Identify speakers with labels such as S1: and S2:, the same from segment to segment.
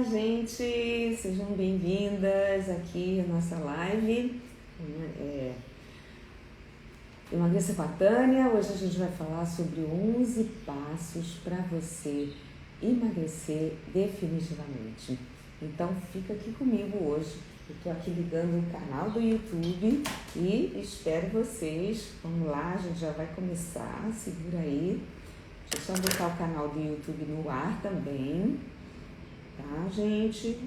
S1: gente! Sejam bem-vindas aqui à nossa live. Emagreça com a Tânia. Hoje a gente vai falar sobre 11 passos para você emagrecer definitivamente. Então fica aqui comigo hoje. Eu estou aqui ligando o canal do YouTube e espero vocês. Vamos lá, a gente já vai começar. Segura aí. Deixa eu só botar o canal do YouTube no ar também. Tá, gente?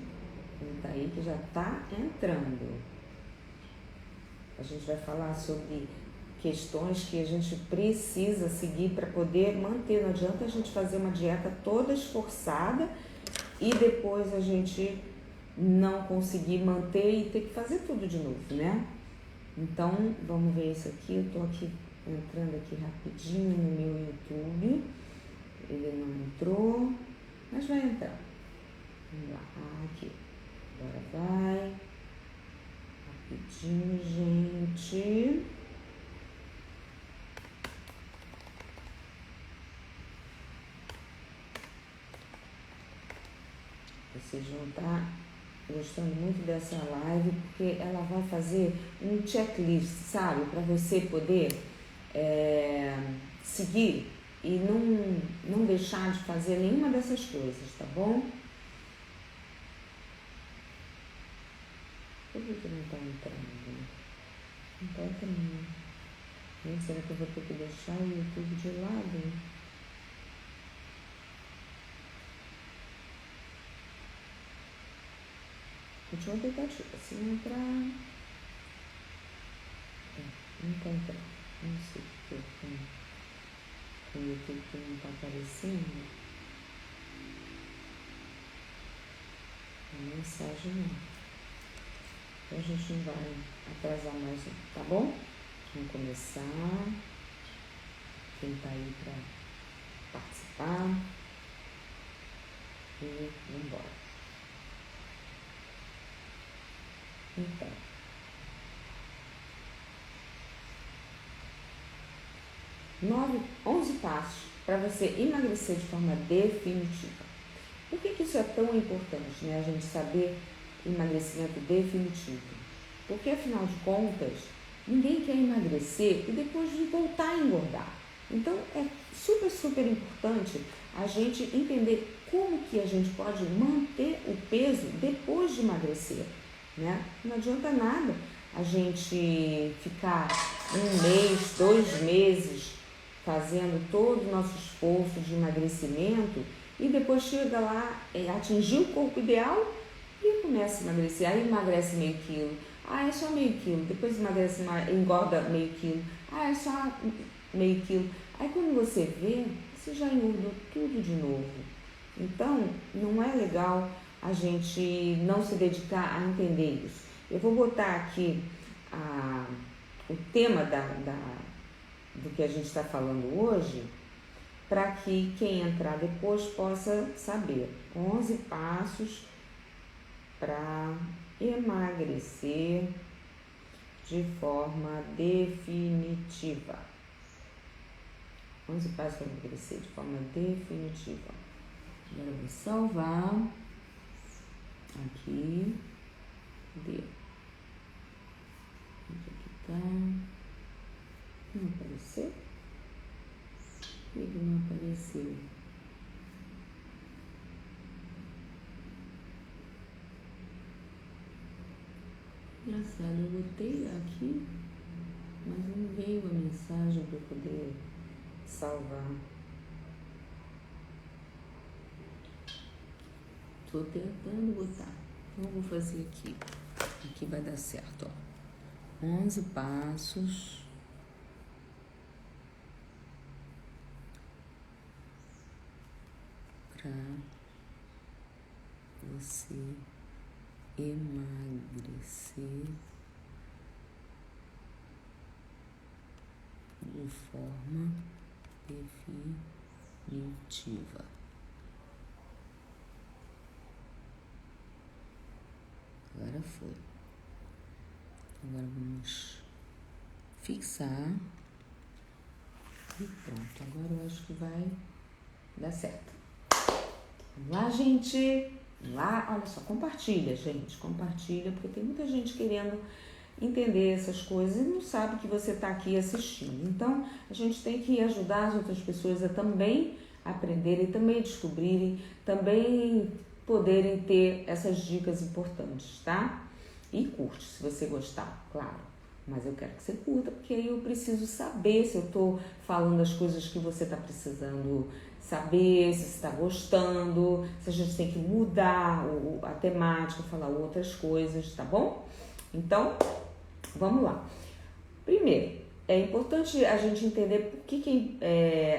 S1: Tá aí que já tá entrando. A gente vai falar sobre questões que a gente precisa seguir para poder manter. Não adianta a gente fazer uma dieta toda esforçada e depois a gente não conseguir manter e ter que fazer tudo de novo, né? Então, vamos ver isso aqui. Eu tô aqui entrando aqui rapidinho no meu YouTube. Ele não entrou, mas vai entrar. Vamos lá, aqui. Agora vai. Rapidinho, gente. Vocês vão estar gostando muito dessa live, porque ela vai fazer um checklist, sabe? Para você poder seguir e não deixar de fazer nenhuma dessas coisas, tá bom? Por que não está entrando? Não está entrando. Gente, será que eu vou ter que deixar o YouTube de lado? Última tentativa. Se não entrar... não está entrando. Não sei o que eu com o YouTube que não está aparecendo. A mensagem não. Então a gente não vai atrasar mais, tá bom? Vamos começar. Quem tá aí para participar. E vamos embora. Então. 11 passos para você emagrecer de forma definitiva. Por que isso é tão importante, né? A gente saber emagrecimento definitivo. Porque, afinal de contas, ninguém quer emagrecer e depois de voltar a engordar. Então, é super, super importante a gente entender como que a gente pode manter o peso depois de emagrecer, né? Não adianta nada a gente ficar 1 mês, 2 meses fazendo todo o nosso esforço de emagrecimento e depois chega lá, atingir o corpo ideal e começa a emagrecer. Aí emagrece meio quilo, é só meio quilo, depois emagrece, engorda meio quilo, é só meio quilo. Aí quando você vê, você já engordou tudo de novo. Então, não é legal a gente não se dedicar a entender isso. Eu vou botar aqui o tema do que a gente está falando hoje, para que quem entrar depois possa saber. 11 passos para emagrecer de forma definitiva. 11 passos para emagrecer de forma definitiva. Agora eu vou salvar aqui. Cadê? Onde é que tá? Não apareceu? Por que não apareceu? Engraçado, eu botei aqui, mas não veio a mensagem para eu poder salvar. Estou tentando botar. Então eu vou fazer aqui. Aqui vai dar certo, ó. 11 passos para você emagrecer de forma definitiva. Agora foi. Agora vamos fixar. E pronto. Agora eu acho que vai dar certo. Vamos lá, gente. lá, olha só, compartilha, gente, compartilha, porque tem muita gente querendo entender essas coisas e não sabe que você está aqui assistindo. Então, a gente tem que ajudar as outras pessoas a também aprenderem, também descobrirem, também poderem ter essas dicas importantes, tá? E curte, se você gostar, claro. Mas eu quero que você curta, porque aí eu preciso saber se eu estou falando as coisas que você está precisando saber, se você está gostando, se a gente tem que mudar a temática, falar outras coisas, tá bom? Então, vamos lá. Primeiro, é importante a gente entender por que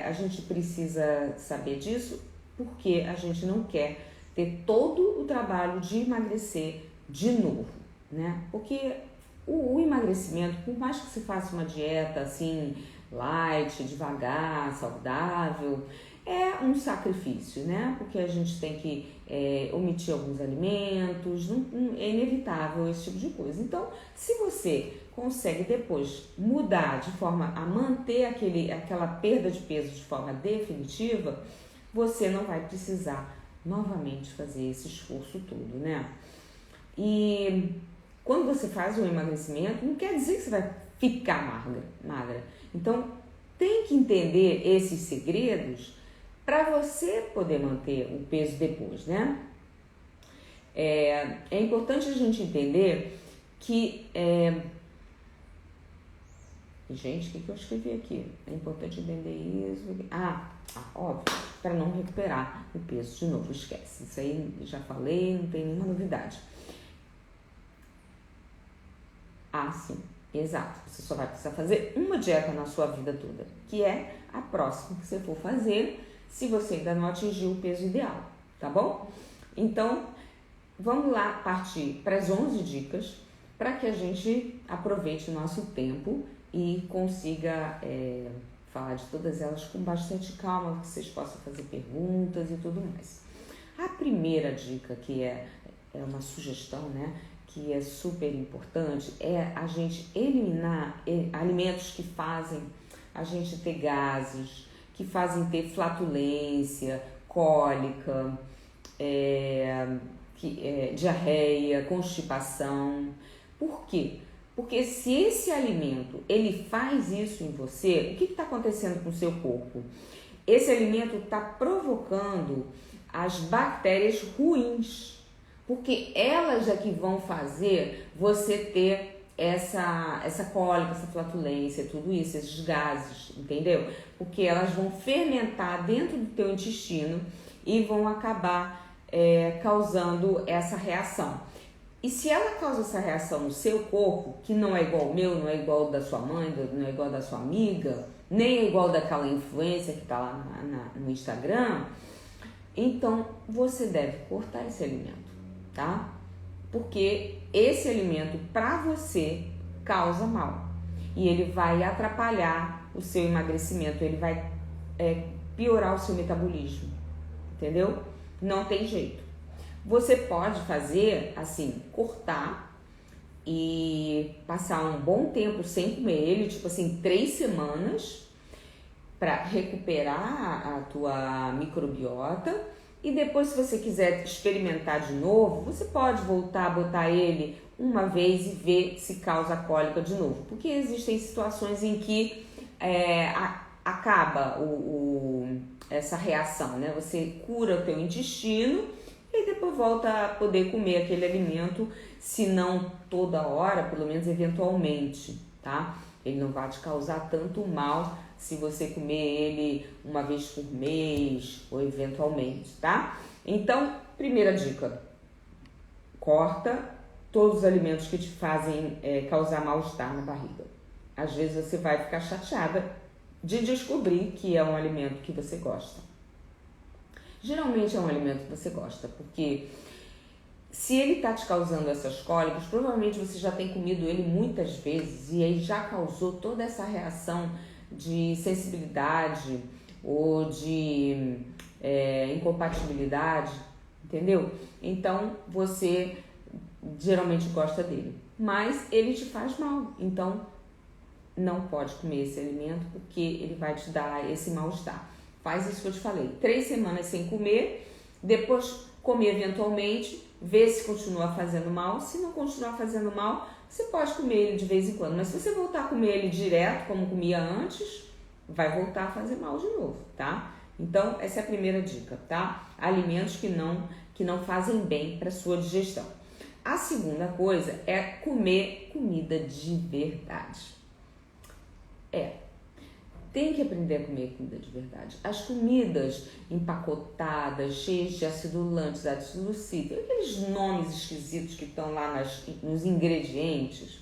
S1: a gente precisa saber disso, porque a gente não quer ter todo o trabalho de emagrecer de novo, né? Porque o emagrecimento, por mais que você faça uma dieta assim, light, devagar, saudável, é um sacrifício, né? Porque a gente tem que omitir alguns alimentos, é inevitável esse tipo de coisa. Então, se você consegue depois mudar de forma a manter aquela perda de peso de forma definitiva, você não vai precisar novamente fazer esse esforço todo, né? E quando você faz um emagrecimento, não quer dizer que você vai ficar magra. Então, tem que entender esses segredos para você poder manter o peso depois, né? É importante a gente entender que... Gente, o que eu escrevi aqui? É importante entender isso... óbvio, para não recuperar o peso de novo, esquece. Isso aí já falei, não tem nenhuma novidade. Sim, exato. Você só vai precisar fazer uma dieta na sua vida toda, que é a próxima que você for fazer, se você ainda não atingiu o peso ideal, tá bom? Então, vamos lá partir para as 11 dicas para que a gente aproveite o nosso tempo e consiga falar de todas elas com bastante calma, que vocês possam fazer perguntas e tudo mais. A primeira dica, que é uma sugestão, né, que é super importante, é a gente eliminar alimentos que fazem a gente ter gases, que fazem ter flatulência, cólica, diarreia, constipação. Por quê? Porque se esse alimento ele faz isso em você, o que está acontecendo com o seu corpo? Esse alimento está provocando as bactérias ruins, porque elas é que vão fazer você ter essa cólica, essa flatulência, tudo isso, esses gases, entendeu? Porque elas vão fermentar dentro do teu intestino e vão acabar causando essa reação. E se ela causa essa reação no seu corpo, que não é igual ao meu, não é igual ao da sua mãe, não é igual ao da sua amiga, nem é igual daquela influencer que está lá no Instagram, então você deve cortar esse alimento, tá? Porque esse alimento para você causa mal e ele vai atrapalhar o seu emagrecimento, ele vai piorar o seu metabolismo, entendeu? Não tem jeito. Você pode fazer assim, cortar e passar um bom tempo sem comer ele, tipo assim, 3 semanas para recuperar a tua microbiota. E depois, se você quiser experimentar de novo, você pode voltar a botar ele uma vez e ver se causa cólica de novo. Porque existem situações em que acaba essa reação, né? Você cura o teu intestino e depois volta a poder comer aquele alimento, se não toda hora, pelo menos eventualmente, tá? Ele não vai te causar tanto mal se você comer ele uma vez por mês ou eventualmente, tá? Então, primeira dica, corta todos os alimentos que te fazem causar mal-estar na barriga. Às vezes você vai ficar chateada de descobrir que é um alimento que você gosta. Geralmente é um alimento que você gosta, porque se ele está te causando essas cólicas, provavelmente você já tem comido ele muitas vezes e aí já causou toda essa reação de sensibilidade ou de incompatibilidade, entendeu? Então você geralmente gosta dele, mas ele te faz mal, então não pode comer esse alimento porque ele vai te dar esse mal-estar. Faz isso que eu te falei, 3 semanas sem comer, depois comer eventualmente, ver se continua fazendo mal. Se não continuar fazendo mal, você pode comer ele de vez em quando. Mas se você voltar a comer ele direto, como comia antes, vai voltar a fazer mal de novo, tá? Então, essa é a primeira dica, tá? Alimentos que não fazem bem para sua digestão. A segunda coisa é comer comida de verdade. Tem que aprender a comer comida de verdade. As comidas empacotadas, cheias de acidulantes, ácido cítrico, aqueles nomes esquisitos que estão lá nos ingredientes,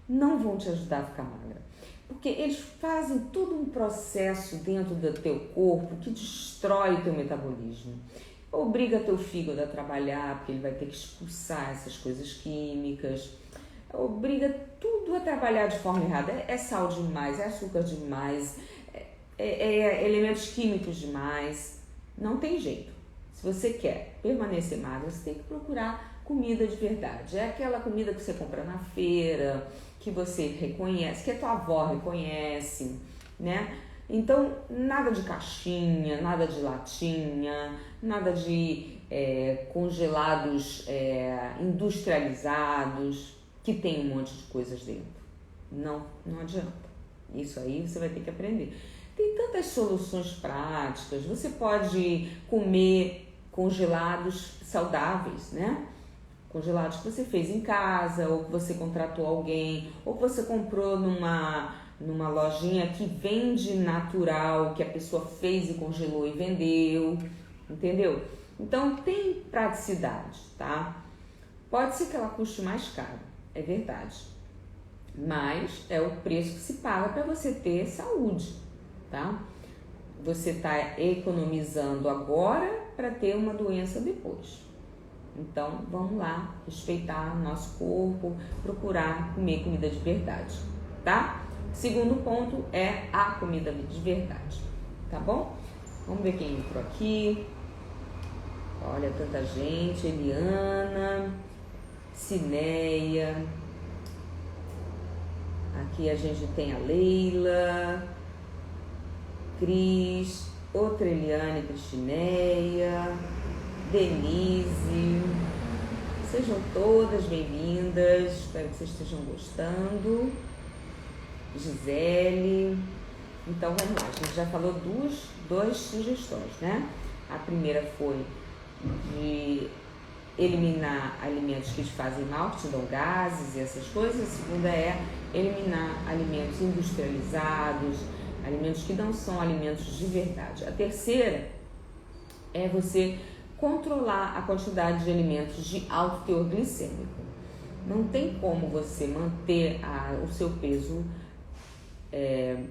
S1: não vão te ajudar a ficar magra. Porque eles fazem todo um processo dentro do teu corpo que destrói o teu metabolismo. Obriga teu fígado a trabalhar, porque ele vai ter que expulsar essas coisas químicas. Obriga tudo a trabalhar de forma errada. É sal demais, é açúcar demais, é elementos químicos demais. Não tem jeito. Se você quer permanecer magra, você tem que procurar comida de verdade. É aquela comida que você compra na feira, que você reconhece, que a tua avó reconhece, né? Então, nada de caixinha, nada de latinha, nada de congelados industrializados, que tem um monte de coisas dentro. Não adianta. Isso aí você vai ter que aprender. Tem tantas soluções práticas. Você pode comer congelados saudáveis, né? Congelados que você fez em casa, ou que você contratou alguém, ou que você comprou numa lojinha que vende natural, que a pessoa fez e congelou e vendeu, entendeu? Então tem praticidade, tá? Pode ser que ela custe mais caro, é verdade, mas é o preço que se paga para você ter saúde, tá? Você está economizando agora para ter uma doença depois. Então vamos lá, respeitar o nosso corpo, procurar comer comida de verdade, tá? Segundo ponto é a comida de verdade, tá bom? Vamos ver quem entrou aqui. Olha, tanta gente. Eliana, Cineia. Aqui a gente tem a Leila, Cris, outra Eliane, Cristineia, Denise. Sejam todas bem-vindas. Espero que vocês estejam gostando. Gisele. Então vamos lá, a gente já falou duas sugestões, né? A primeira foi de eliminar alimentos que te fazem mal, que te dão gases e essas coisas. A segunda é eliminar alimentos industrializados, alimentos que não são alimentos de verdade. A terceira é você controlar a quantidade de alimentos de alto teor glicêmico. Não tem como você manter o seu peso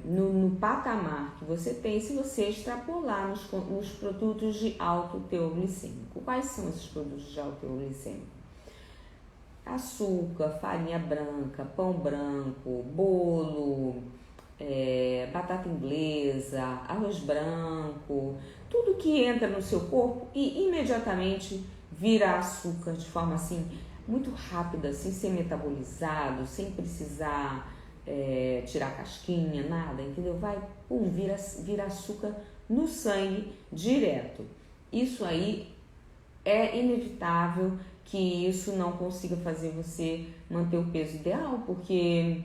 S1: no patamar que você tem se você extrapolar nos produtos de alto teor glicêmico. Quais são esses produtos de alto teor glicêmico? Açúcar, farinha branca, pão branco, bolo, batata inglesa, arroz branco, tudo que entra no seu corpo e imediatamente vira açúcar de forma assim muito rápida, sem ser metabolizado, sem precisar tirar casquinha, nada, entendeu? Vai, vira açúcar no sangue direto. Isso aí é inevitável que isso não consiga fazer você manter o peso ideal, porque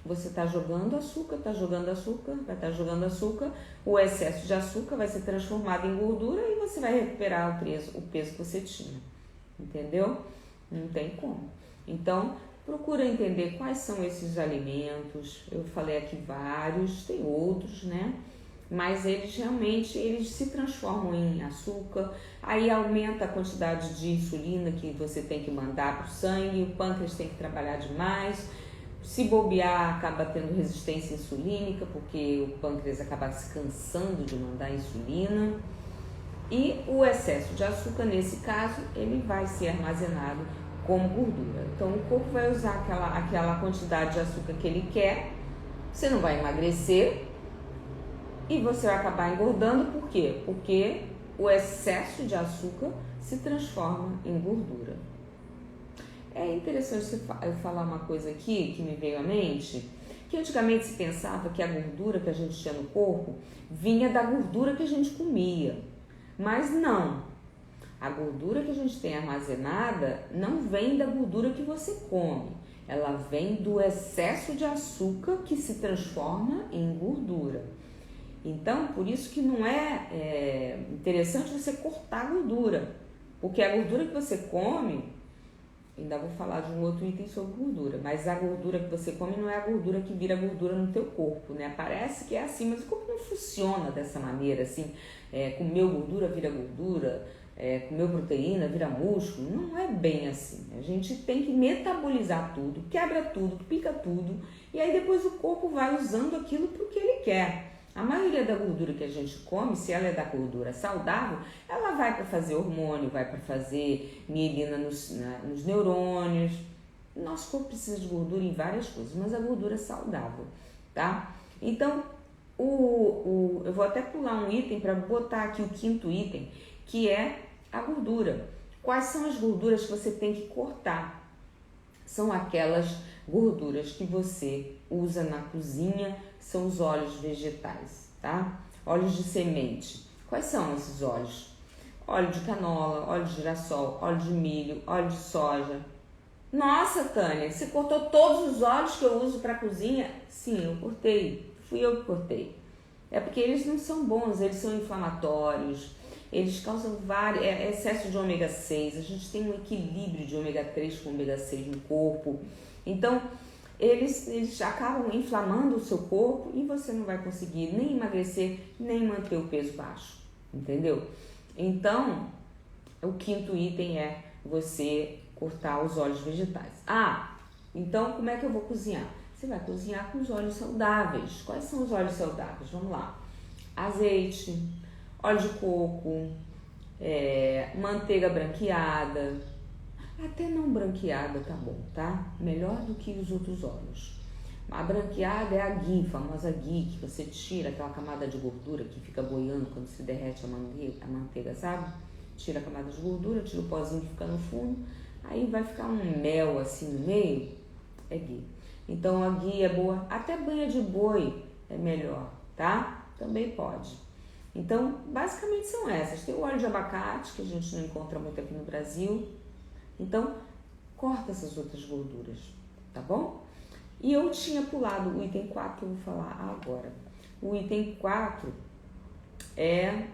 S1: você está jogando açúcar, vai estar jogando açúcar, o excesso de açúcar vai ser transformado em gordura e você vai recuperar o peso que você tinha, entendeu? Não tem como. Então, procura entender quais são esses alimentos. Eu falei aqui vários, tem outros, né? Mas eles realmente se transformam em açúcar, aí aumenta a quantidade de insulina que você tem que mandar para o sangue, o pâncreas tem que trabalhar demais. Se bobear, acaba tendo resistência insulínica, porque o pâncreas acaba se cansando de mandar insulina. E o excesso de açúcar, nesse caso, ele vai ser armazenado como gordura. Então o corpo vai usar aquela quantidade de açúcar que ele quer, você não vai emagrecer e você vai acabar engordando. Por quê? Porque o excesso de açúcar se transforma em gordura. É interessante eu falar uma coisa aqui que me veio à mente, que antigamente se pensava que a gordura que a gente tinha no corpo vinha da gordura que a gente comia, mas não. A gordura que a gente tem armazenada não vem da gordura que você come, ela vem do excesso de açúcar que se transforma em gordura. Então, por isso que não é interessante você cortar a gordura, porque a gordura que você come, ainda vou falar de um outro item sobre gordura, mas a gordura que você come não é a gordura que vira gordura no teu corpo, né? Parece que é assim, mas o corpo não funciona dessa maneira, assim, comeu gordura vira gordura, comeu proteína vira músculo, não é bem assim. A gente tem que metabolizar tudo, quebra tudo, pica tudo, e aí depois o corpo vai usando aquilo para o que ele quer. A maioria da gordura que a gente come, se ela é da gordura saudável, ela vai para fazer hormônio, vai para fazer mielina nos neurônios. Nosso corpo precisa de gordura em várias coisas, mas a gordura é saudável, tá? Então, eu vou até pular um item para botar aqui o quinto item, que é a gordura. Quais são as gorduras que você tem que cortar? São aquelas gorduras que você usa na cozinha, são os óleos vegetais, tá? Óleos de semente. Quais são esses óleos? Óleo de canola, óleo de girassol, óleo de milho, óleo de soja. Nossa, Tânia, você cortou todos os óleos que eu uso para cozinha? Sim, eu cortei. Fui eu que cortei. É porque eles não são bons, eles são inflamatórios, eles causam excesso de ômega 6, a gente tem um equilíbrio de ômega 3 com ômega 6 no corpo. Então, eles acabam inflamando o seu corpo e você não vai conseguir nem emagrecer, nem manter o peso baixo, entendeu? Então, o quinto item é você cortar os óleos vegetais. Então como é que eu vou cozinhar? Você vai cozinhar com os óleos saudáveis. Quais são os óleos saudáveis? Vamos lá. Azeite, óleo de coco, manteiga branqueada, até não branqueada tá bom, tá? Melhor do que os outros óleos. A branqueada é a ghee, a famosa ghee, que você tira aquela camada de gordura que fica boiando quando se derrete a manteiga, sabe? Tira a camada de gordura, tira o pozinho que fica no fundo, aí vai ficar um mel assim no meio, é ghee. Então a ghee é boa, até banha de boi é melhor, tá? Também pode. Então, basicamente são essas. Tem o óleo de abacate, que a gente não encontra muito aqui no Brasil. Então, corta essas outras gorduras, tá bom? E eu tinha pulado o item 4 que eu vou falar agora. O item 4 é...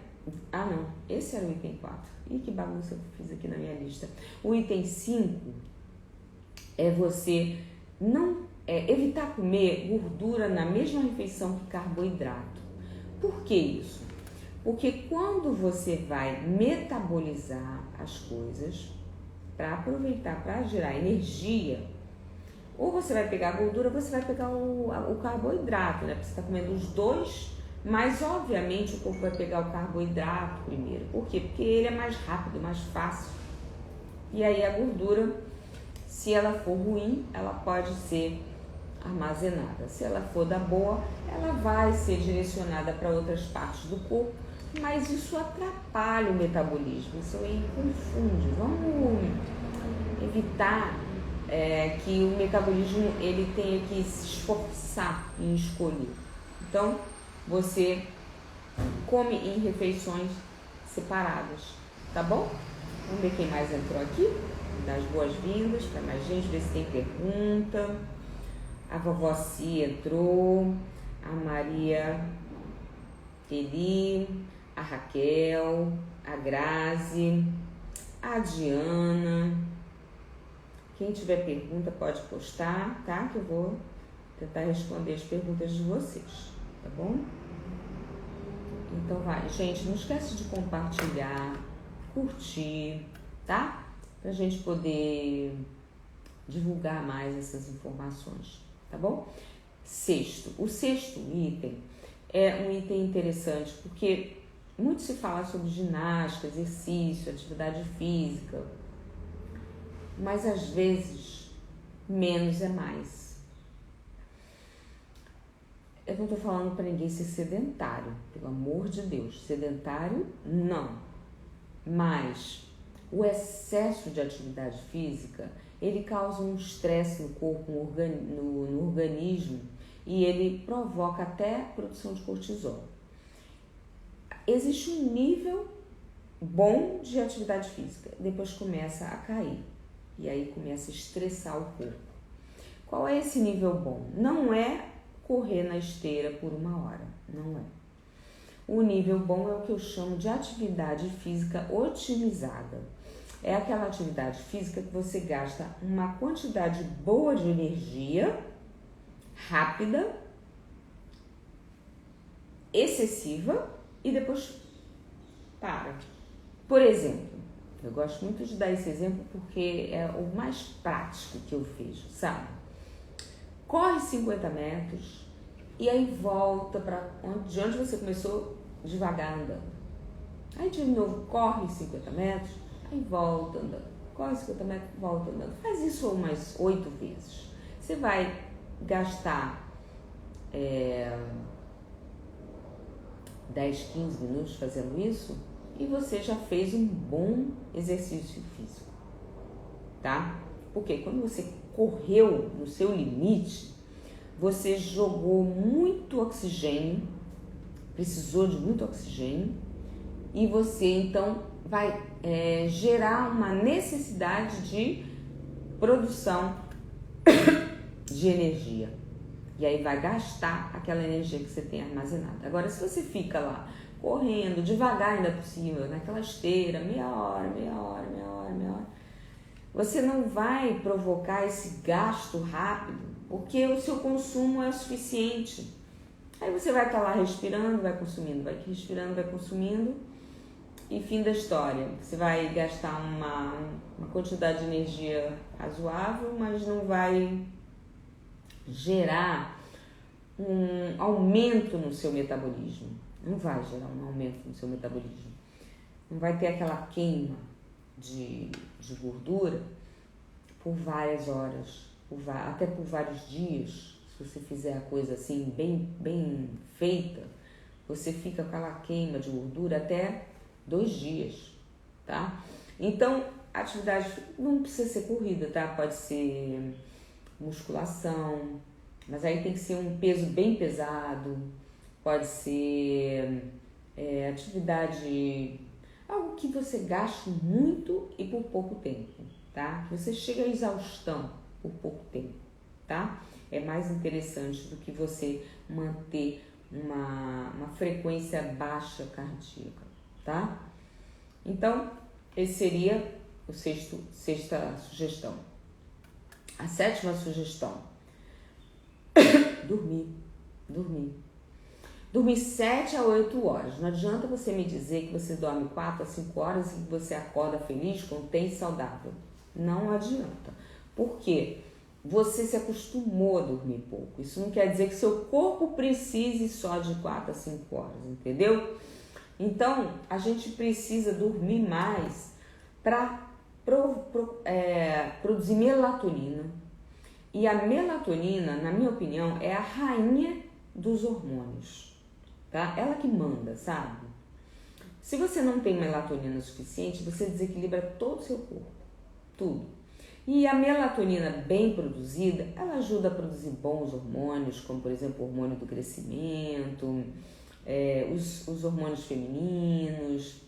S1: não, esse era o item 4. Ih, que bagunça que eu fiz aqui na minha lista. O item 5 é você não evitar comer gordura na mesma refeição que carboidrato. Por que isso? Porque quando você vai metabolizar as coisas para aproveitar, para gerar energia, ou você vai pegar a gordura, ou você vai pegar o carboidrato, né? Porque você está comendo os dois, mas obviamente o corpo vai pegar o carboidrato primeiro. Por quê? Porque ele é mais rápido, mais fácil. E aí a gordura, se ela for ruim, ela pode ser armazenada. Se ela for da boa, ela vai ser direcionada para outras partes do corpo, mas isso atrapalha o metabolismo, isso aí confunde. Vamos evitar que o metabolismo ele tenha que se esforçar em escolher. Então, você come em refeições separadas, tá bom? Vamos ver quem mais entrou aqui. Dar as boas-vindas para mais gente, ver se tem pergunta. A vovó Cia entrou, a Maria Eli, a Raquel, a Grazi, a Diana. Quem tiver pergunta pode postar, tá? Que eu vou tentar responder as perguntas de vocês, tá bom? Então vai, gente, não esquece de compartilhar, curtir, tá? Pra gente poder divulgar mais essas informações, tá bom? O sexto item é um item interessante, porque muito se fala sobre ginástica, exercício, atividade física, mas às vezes menos é mais. Eu não estou falando para ninguém ser sedentário, pelo amor de Deus, sedentário não, mas o excesso de atividade física, ele causa um estresse no corpo, no organismo, e ele provoca até produção de cortisol. Existe um nível bom de atividade física, depois começa a cair e aí começa a estressar o corpo. Qual é esse nível bom? Não é correr na esteira por 1 hora, não é. O nível bom é o que eu chamo de atividade física otimizada. É aquela atividade física que você gasta uma quantidade boa de energia, rápida, excessiva e depois para. Por exemplo, eu gosto muito de dar esse exemplo porque é o mais prático que eu vejo, sabe? Corre 50 metros e aí volta para de onde você começou devagar andando. Aí de novo corre 50 metros, aí volta andando. Corre 50 metros, volta andando. Faz isso umas 8 vezes. Você vai gastar 10, 15 minutos fazendo isso e você já fez um bom exercício físico, tá? Porque quando você correu no seu limite, você jogou muito oxigênio, precisou de muito oxigênio e você então vai gerar uma necessidade de produção de energia. E aí vai gastar aquela energia que você tem armazenada. Agora, se você fica lá correndo devagar ainda por cima, naquela esteira, meia hora, você não vai provocar esse gasto rápido, porque o seu consumo é o suficiente. Aí você vai estar lá respirando, vai consumindo, vai respirando, vai consumindo, e fim da história. Você vai gastar uma quantidade de energia razoável, mas não vai gerar um aumento no seu metabolismo. Não vai gerar um aumento no seu metabolismo. Não vai ter aquela queima de gordura por várias horas, até por vários dias. Se você fizer a coisa assim bem feita, você fica com aquela queima de gordura até 2 dias, tá? Então, a atividade não precisa ser corrida, tá? Pode ser musculação, mas aí tem que ser um peso bem pesado, pode ser atividade, algo que você gaste muito e por pouco tempo, tá? Que você chega à exaustão por pouco tempo, tá? É mais interessante do que você manter uma frequência baixa cardíaca, tá? Então, esse seria a sexta sugestão. A 7ª sugestão: dormir 7 a 8 horas. Não adianta você me dizer que você dorme 4 a 5 horas e que você acorda feliz, contente e saudável. Não adianta. Por quê? Você se acostumou a dormir pouco. Isso não quer dizer que seu corpo precise só de 4 a 5 horas, entendeu? Então, a gente precisa dormir mais para produzir melatonina. E a melatonina, na minha opinião, é a rainha dos hormônios, tá? Ela que manda, sabe? Se você não tem melatonina suficiente, você desequilibra todo o seu corpo, tudo. E a melatonina bem produzida, ela ajuda a produzir bons hormônios, como por exemplo o hormônio do crescimento, os hormônios femininos,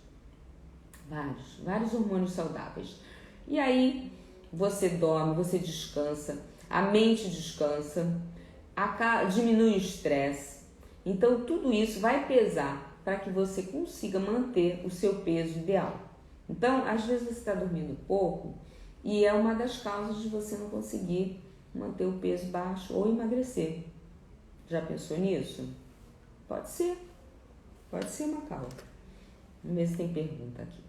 S1: vários hormônios saudáveis. E aí você dorme, você descansa, a mente descansa, diminui o estresse. Então tudo isso vai pesar para que você consiga manter o seu peso ideal. Então, às vezes você está dormindo pouco e é uma das causas de você não conseguir manter o peso baixo ou emagrecer. Já pensou nisso? Pode ser uma causa. Vamos ver se tem pergunta aqui.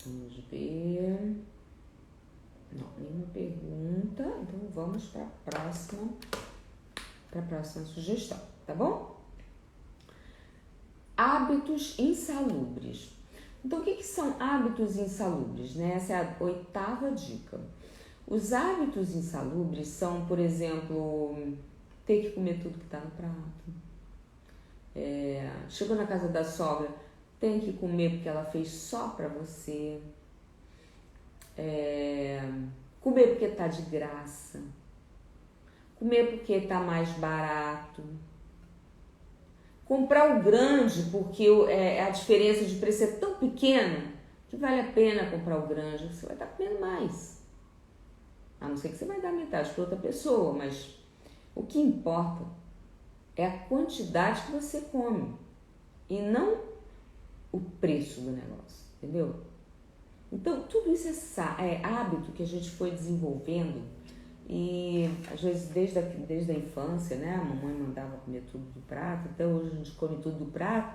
S1: Vamos ver. Não, nenhuma pergunta. Então vamos para a próxima sugestão, tá bom? Hábitos insalubres. Então, o que são hábitos insalubres, né? Essa é a 8ª dica. Os hábitos insalubres são, por exemplo, ter que comer tudo que está no prato. Chegou na casa da sogra, tem que comer porque ela fez só para você. Comer porque está de graça. Comer porque está mais barato. Comprar o grande porque a diferença de preço é tão pequena que vale a pena comprar o grande. Você vai estar comendo mais. A não ser que você vai dar metade para outra pessoa, mas o que importa é a quantidade que você come e não o preço do negócio, entendeu? Então, tudo isso é hábito que a gente foi desenvolvendo e, às vezes, desde a infância, né? A mamãe mandava comer tudo do prato, até hoje a gente come tudo do prato,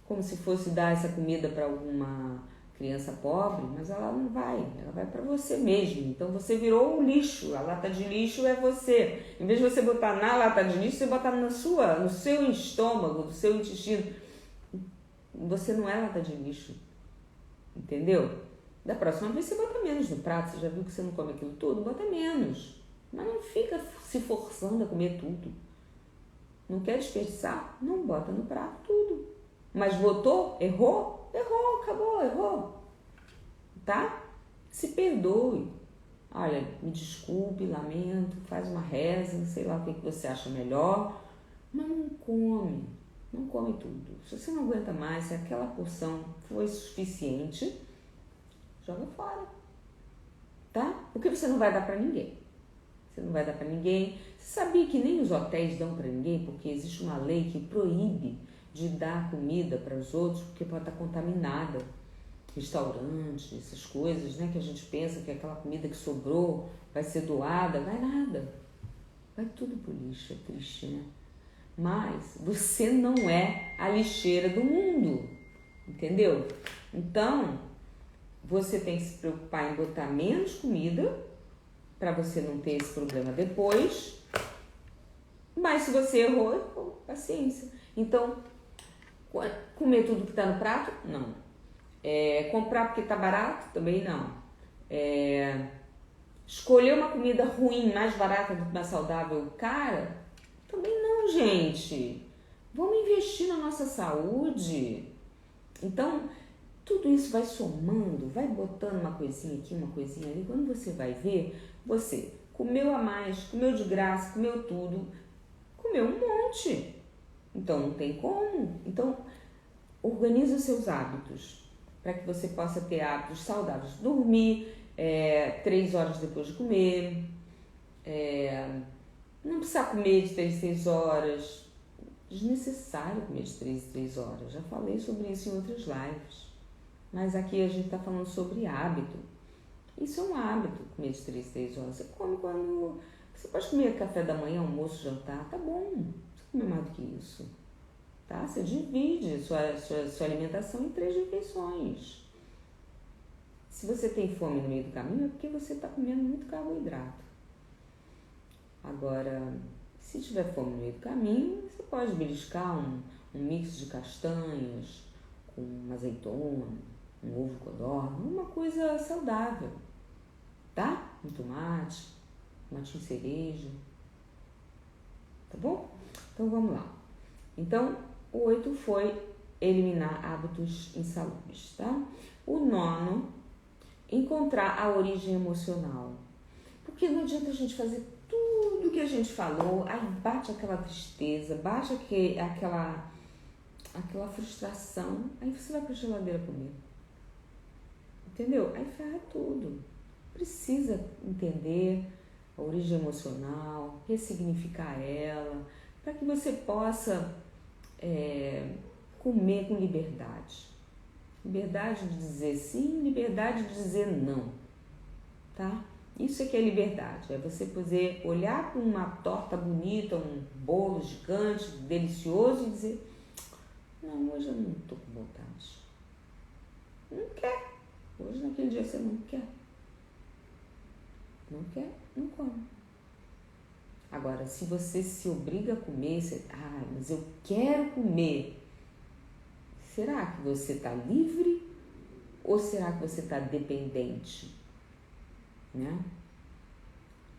S1: como se fosse dar essa comida para alguma criança pobre, mas ela não vai, ela vai para você mesmo. Então, você virou um lixo, a lata de lixo é você. Em vez de você botar na lata de lixo, você bota no seu estômago, no seu intestino. Você não é lata de lixo, entendeu? Da próxima vez você bota menos no prato. Você já viu que você não come aquilo tudo? Bota menos. Mas não fica se forçando a comer tudo. Não quer desperdiçar? Não bota no prato tudo. Mas votou? Errou? Errou, acabou, errou. Tá? Se perdoe. Olha, me desculpe, lamento, faz uma reza, sei lá o que você acha melhor. Mas não come. Não come tudo. Se você não aguenta mais, se aquela porção foi suficiente, joga fora, tá? Porque você não vai dar para ninguém. Você não vai dar para ninguém. Você sabia que nem os hotéis dão para ninguém, porque existe uma lei que proíbe de dar comida para os outros, porque pode estar contaminada. Restaurante, essas coisas, né? Que a gente pensa que aquela comida que sobrou vai ser doada, vai nada. Vai tudo pro lixo, é triste, né? Mas você não é a lixeira do mundo, entendeu? Então, você tem que se preocupar em botar menos comida para você não ter esse problema depois. Mas se você errou, paciência. Então, comer tudo que está no prato? Não. Comprar porque está barato? Também não. Escolher uma comida ruim, mais barata do que mais saudável, cara? Também não, gente. Vamos investir na nossa saúde. Então, tudo isso vai somando, vai botando uma coisinha aqui, uma coisinha ali. Quando você vai ver, você comeu a mais, comeu de graça, comeu tudo, comeu um monte. Então, não tem como. Então, organize os seus hábitos para que você possa ter hábitos saudáveis. Dormir 3 horas depois de comer, não precisa comer de 3 em 3 horas. Desnecessário comer de 3 em 3 horas. Já falei sobre isso em outras lives. Mas aqui a gente está falando sobre hábito. Isso é um hábito, comer de 3 em 3 horas. Você come quando... Você pode comer café da manhã, almoço, jantar. Tá bom. Não precisa comer mais do que isso. Tá? Você divide sua alimentação em 3 refeições. Se você tem fome no meio do caminho, é porque você está comendo muito carboidrato. Agora, se tiver fome no meio do caminho, você pode beliscar um mix de castanhas com uma azeitona, um ovo codorna, uma coisa saudável, tá? Um tomate, tomatinho cereja, tá bom? Então, vamos lá. Então, o 8 foi eliminar hábitos insalubres, tá? O 9, encontrar a origem emocional. Porque não adianta a gente fazer tudo que a gente falou, aí bate aquela tristeza, bate aquela frustração, aí você vai pra geladeira comer. Entendeu? Aí ferra tudo. Precisa entender a origem emocional, ressignificar ela, para que você possa comer com liberdade. Liberdade de dizer sim, liberdade de dizer não, tá? Isso é que é liberdade, é você poder olhar para uma torta bonita, um bolo gigante, delicioso e dizer, não, hoje eu não estou com vontade. Não quer. Hoje naquele dia você não quer. Não quer, não come. Agora, se você se obriga a comer, mas eu quero comer. Será que você está livre ou será que você está dependente? Né?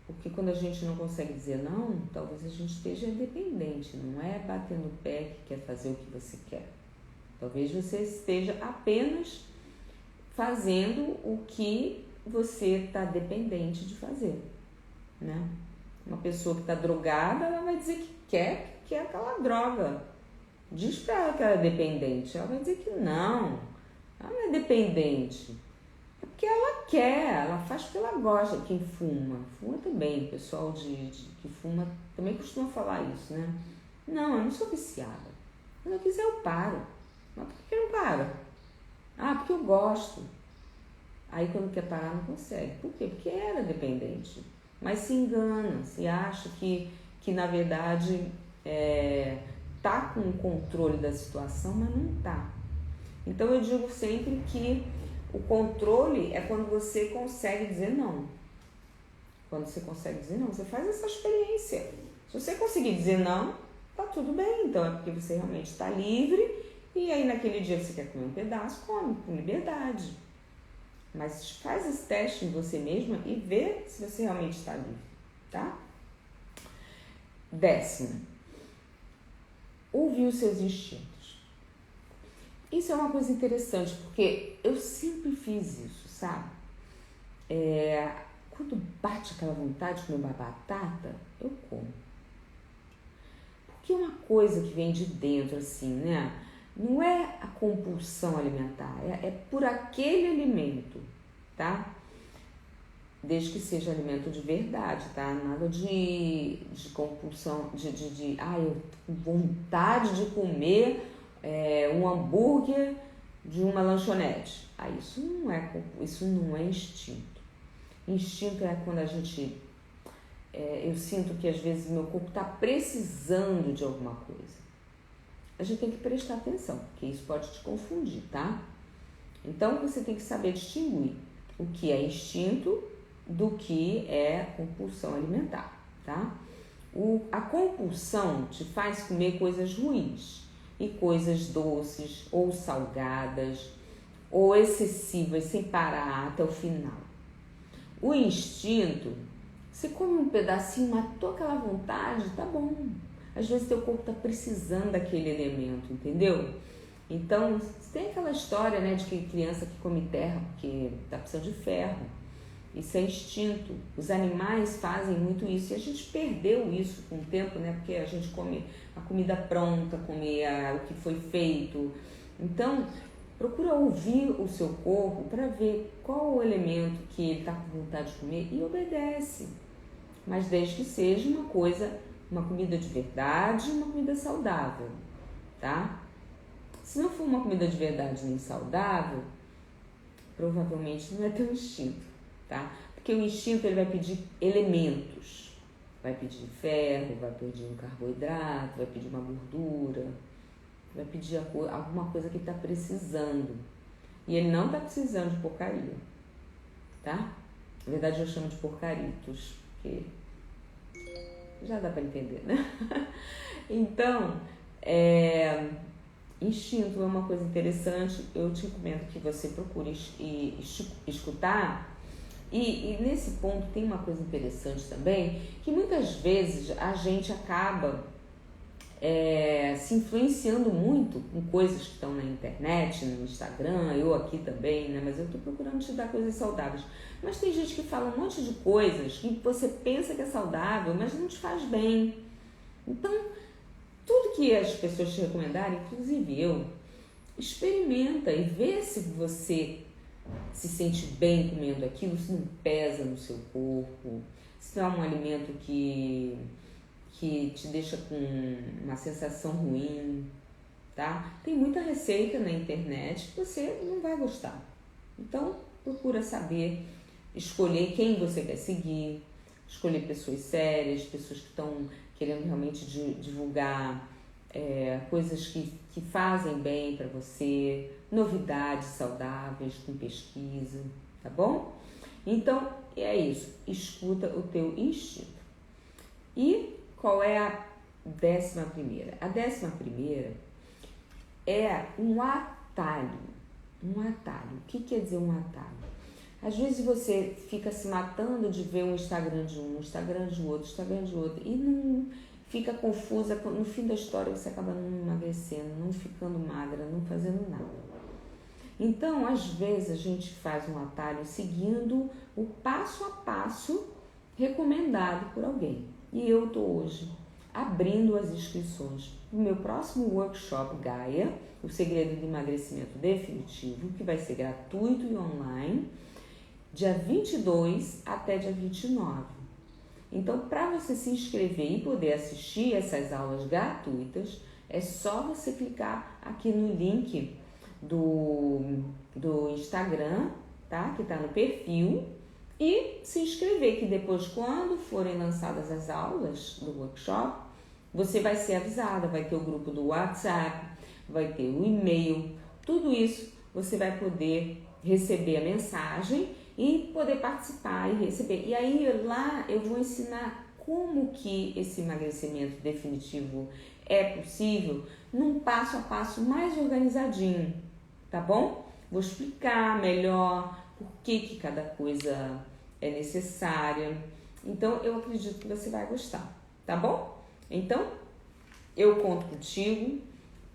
S1: Porque quando a gente não consegue dizer não, talvez a gente esteja dependente, não é batendo o pé que quer fazer o que você quer. Talvez você esteja apenas fazendo o que você está dependente de fazer, né? Uma pessoa que está drogada, ela vai dizer que quer aquela droga. Diz para ela que ela é dependente, ela vai dizer que não, ela não é dependente. É porque ela quer, ela faz porque ela gosta. Quem fuma também, o pessoal que fuma também costuma falar isso, né? Não, eu não sou viciada. Quando eu quiser eu paro. Mas por que eu não paro? Ah, porque eu gosto. Aí quando quer parar não consegue. Por quê? Porque era dependente. Mas se engana, se acha que na verdade tá com o controle da situação, mas não tá. Então eu digo sempre que o controle é quando você consegue dizer não. Quando você consegue dizer não, você faz essa experiência. Se você conseguir dizer não, tá tudo bem. Então é porque você realmente está livre e aí naquele dia que você quer comer um pedaço, come com liberdade. Mas faz esse teste em você mesma e vê se você realmente está livre, tá? 10º, ouvir os seus instintos. Isso é uma coisa interessante, porque eu sempre fiz isso, sabe? Quando bate aquela vontade de comer uma batata, eu como. Porque é uma coisa que vem de dentro, assim, né? Não é a compulsão alimentar, é por aquele alimento, tá? Desde que seja alimento de verdade, tá? Nada de compulsão, eu tô com vontade de comer um hambúrguer de uma lanchonete. Isso não é instinto. Instinto é quando a gente... eu sinto que às vezes meu corpo está precisando de alguma coisa. A gente tem que prestar atenção, porque isso pode te confundir, tá? Então você tem que saber distinguir o que é instinto do que é compulsão alimentar, tá? A compulsão te faz comer coisas ruins e coisas doces ou salgadas ou excessivas sem parar até o final. O instinto, você come um pedacinho, matou aquela vontade, tá bom. Às vezes teu corpo tá precisando daquele elemento, entendeu? Então, tem aquela história, né, de que criança que come terra porque tá precisando de ferro. Isso é instinto. Os animais fazem muito isso e a gente perdeu isso com o tempo, né? Porque a gente come a comida pronta, come o que foi feito. Então, procura ouvir o seu corpo para ver qual o elemento que ele está com vontade de comer e obedece. Mas desde que seja uma comida de verdade, uma comida saudável, tá? Se não for uma comida de verdade nem saudável, provavelmente não é teu instinto, tá? Porque o instinto ele vai pedir elementos, vai pedir ferro, vai pedir um carboidrato, vai pedir uma gordura, vai pedir alguma coisa que está precisando. E ele não está precisando de porcaria, tá? Na verdade eu chamo de porcaritos, porque já dá para entender, né? Então, instinto é uma coisa interessante, eu te recomendo que você procure escutar. E nesse ponto tem uma coisa interessante também, que muitas vezes a gente acaba se influenciando muito com coisas que estão na internet, no Instagram, eu aqui também, né? Mas eu estou procurando te dar coisas saudáveis. Mas tem gente que fala um monte de coisas que você pensa que é saudável, mas não te faz bem. Então, tudo que as pessoas te recomendarem, inclusive eu, experimenta e vê se você se sente bem comendo aquilo, se não pesa no seu corpo, se não é um alimento que te deixa com uma sensação ruim, tá? Tem muita receita na internet que você não vai gostar. Então, procura saber, escolher quem você quer seguir, escolher pessoas sérias, pessoas que estão querendo realmente divulgar coisas que fazem bem para você, novidades saudáveis com pesquisa, tá bom? Então, é isso, escuta o teu instinto. E qual é a 11ª? A 11ª é um atalho. Um atalho. O que quer dizer um atalho? Às vezes você fica se matando de ver um Instagram de um Instagram de outro e não fica confusa. No fim da história você acaba não emagrecendo, não ficando magra, não fazendo nada. Então, às vezes a gente faz um atalho seguindo o passo a passo recomendado por alguém. E eu estou hoje abrindo as inscrições para o meu próximo workshop Gaia, o segredo do emagrecimento definitivo, que vai ser gratuito e online, dia 22 até dia 29. Então, para você se inscrever e poder assistir essas aulas gratuitas, é só você clicar aqui no link do Instagram, tá? Que está no perfil, e se inscrever, que depois, quando forem lançadas as aulas do workshop, você vai ser avisada, vai ter o grupo do WhatsApp, vai ter o e-mail, tudo isso você vai poder receber a mensagem e poder participar e receber. E aí lá eu vou ensinar como que esse emagrecimento definitivo é possível num passo a passo mais organizadinho, tá bom? Vou explicar melhor por que cada coisa é necessária. Então eu acredito que você vai gostar, tá bom? Então eu conto contigo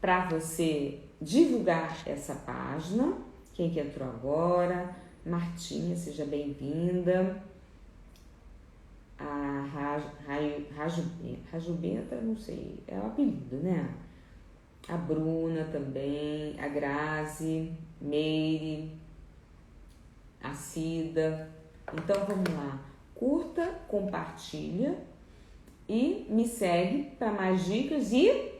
S1: para você divulgar essa página. Quem que entrou agora? Martinha, seja bem-vinda. A Rajubenta, não sei, é o apelido, né? A Bruna também, a Grazi, Meire, a Cida. Então vamos lá, curta, compartilha e me segue para mais dicas e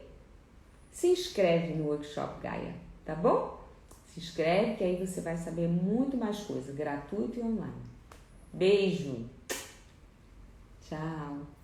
S1: se inscreve no Workshop Gaia, tá bom? Se inscreve que aí você vai saber muito mais coisa, gratuito e online. Beijo! Tchau!